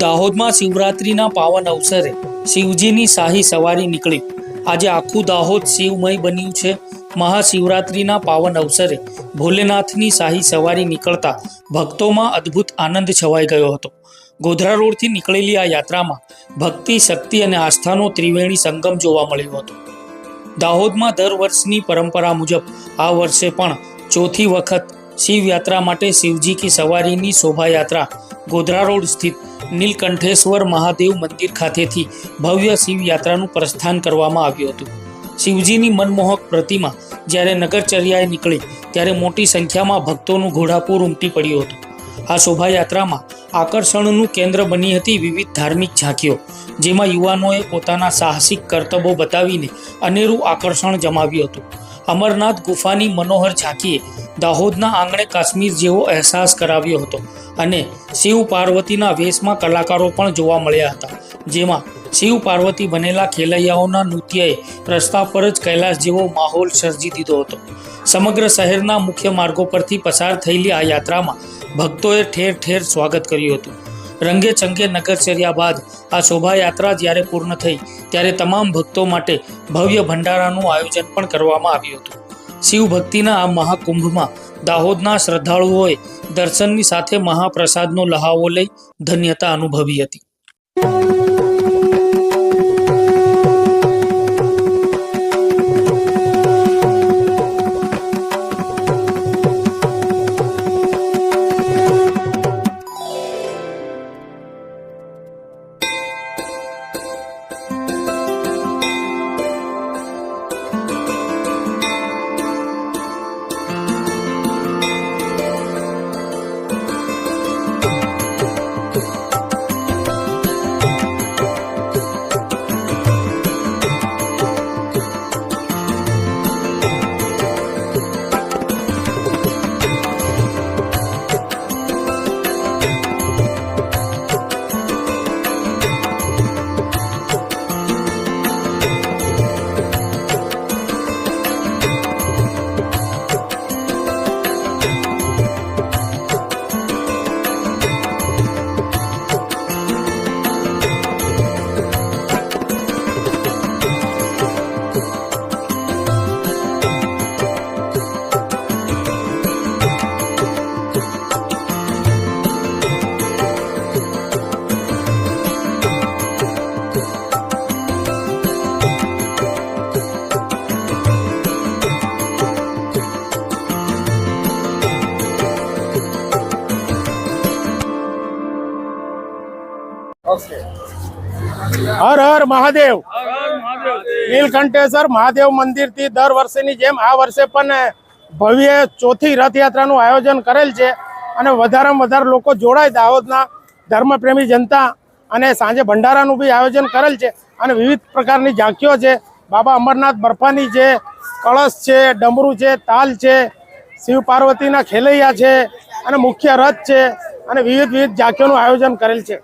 દાહોદમાં શિવરાત્રીના પાવન અવસરે શિવજીની શાહી સવારી નીકળી. આજે આખું દાહોદ શિવમય બન્યું છે. મહાશિવરાત્રીના પાવન અવસરે ભોલેનાથની શાહી સવારી નીકળતા ભક્તોમાં અદ્ભુત આનંદ છવાઈ ગયો હતો. ગોધરા રોડથી નીકળેલી આ યાત્રામાં ભક્તિ, શક્તિ અને આસ્થાનો ત્રિવેણી સંગમ જોવા મળ્યો હતો. દાહોદમાં દર વર્ષની પરંપરા મુજબ આ વર્ષે પણ ચોથી વખત શિવયાત્રા માટે શિવજી કી સવારીની શોભાયાત્રા ગોધરા રોડ સ્થિત નીલકંઠેશ્વર મહાદેવ મંદિર ખાતેથી ભવ્ય શિવયાત્રાનું પ્રસ્થાન કરવામાં આવ્યું હતું. શિવજીની મનમોહક પ્રતિમા જ્યારે નગરચર્યાએ નીકળી ત્યારે મોટી સંખ્યામાં ભક્તોનું ઘોડાપૂર ઉમટી પડ્યું હતું. આ શોભાયાત્રામાં આકર્ષણનું કેન્દ્ર બની હતી વિવિધ ધાર્મિક ઝાંખીઓ, જેમાં યુવાનોએ પોતાના સાહસિક કરતબો બતાવીને અનેરું આકર્ષણ જમાવ્યું હતું. અમરનાથ ગુફાની મનોહર ઝાંખીએ દાહોદના આંગણે કાશ્મીર જેવો અહેસાસ કરાવ્યો હતો અને શિવ પાર્વતીના વેશમાં કલાકારો પણ જોવા મળ્યા હતા, જેમાં શિવ પાર્વતી બનેલા ખેલૈયાઓના નૃત્યએ રસ્તા પર જ કૈલાસ જેવો માહોલ સર્જી દીધો હતો. સમગ્ર શહેરના મુખ્ય માર્ગો પરથી પસાર થયેલી આ યાત્રામાં ભક્તોએ ઠેર ઠેર સ્વાગત કર્યું હતું. રંગે ચંગે નગરચર્યા બાદ આ શોભાયાત્રા જ્યારે પૂર્ણ થઈ ત્યારે તમામ ભક્તો માટે ભવ્ય ભંડારાનું આયોજન પણ કરવામાં આવ્યું હતું. શિવ ભક્તિના આ મહાકુંભમાં દાહોદના શ્રદ્ધાળુઓએ દર્શનની સાથે મહાપ્રસાદનો લહાવો લઈ ધન્યતા અનુભવી હતી. હર હર મહાદેવ. નીલકંઠેશ્વર મહાદેવ મંદિરથી દર વર્ષેની જેમ આ વર્ષે પણ ભવ્ય ચોથી રથયાત્રાનું આયોજન કરેલ છે અને વધારેમાં વધારે લોકો જોડાય. દાહોદના ધર્મપ્રેમી જનતા અને સાંજે ભંડારાનું બી આયોજન કરેલ છે અને વિવિધ પ્રકારની ઝાંખીઓ છે. બાબા અમરનાથ બરફાની છે, કળશ છે, ડમરું છે, તાલ છે, શિવ પાર્વતીના ખેલૈયા છે અને મુખ્ય રથ છે અને વિવિધ ઝાંખીઓનું આયોજન કરેલ છે.